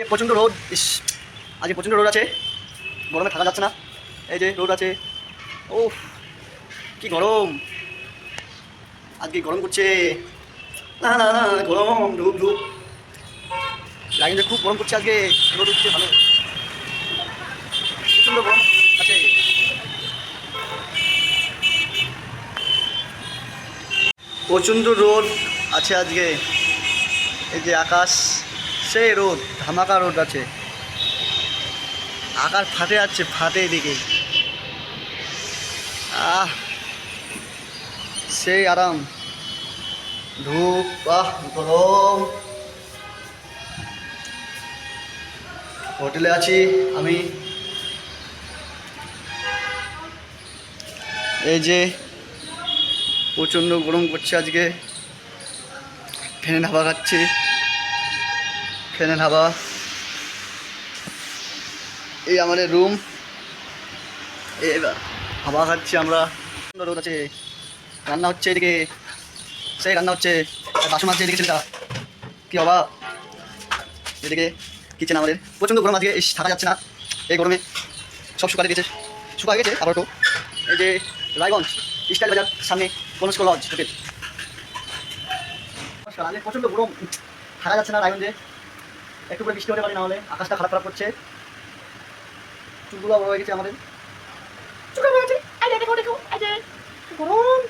প্রচণ্ড রোদ। ইস, আজকে প্রচণ্ড রোদ আছে, গরমে থাকা যাচ্ছে না। এই যে রোদ আছে, ও কি গরম, আজকে গরম করছে। না না না, গরম ধূপ ধূপ লাগে যে, খুব গরম করছে আজকে, রোদ উঠছে ভালো, প্রচণ্ড গরম আছে। প্রচণ্ড রোদ আছে আজকে, এই যে আকাশ সেই রোদ, ধামাকা রোদ আছে, আকাশ ফাটে যাচ্ছে, ফাটে এদিকে। আহ, সেই আরাম, ধূপ, আহ গরম। হোটেলে আছি আমি, এই যে প্রচণ্ড গরম করছে আজকে, ফ্যানের হাওয়া খাচ্ছি, ফ্যানের হাওয়া। এই আমাদের রুম, এই হাওয়া খাচ্ছি আমরা। রোদ আছে, রান্না হচ্ছে এদিকে, সেই রান্না হচ্ছে, বাসন আছে এদিকে ছেলেটা, কি হবা। এদিকে কিচেন আমাদের, প্রচণ্ড গরম আজকে, ইস থাকা যাচ্ছে না এই গরমে। সব শুকাতে গেছে, শুকা গেছে আবার তো। এই যে রায়গঞ্জ স্টাইল বাজার সামনে কনস্কো লজ হোটেল। আজকে প্রচণ্ড গরম, থাকা যাচ্ছে না রায়গঞ্জে, একটু করে বৃষ্টি হতে পারে, না হলে আকাশটা খারাপ খারাপ করছে। চুলগুলো বড় হয়ে গেছে আমাদের, চুলগুলো বড় হয়েছে, এই যে দেখো দেখো, এই যে গরম।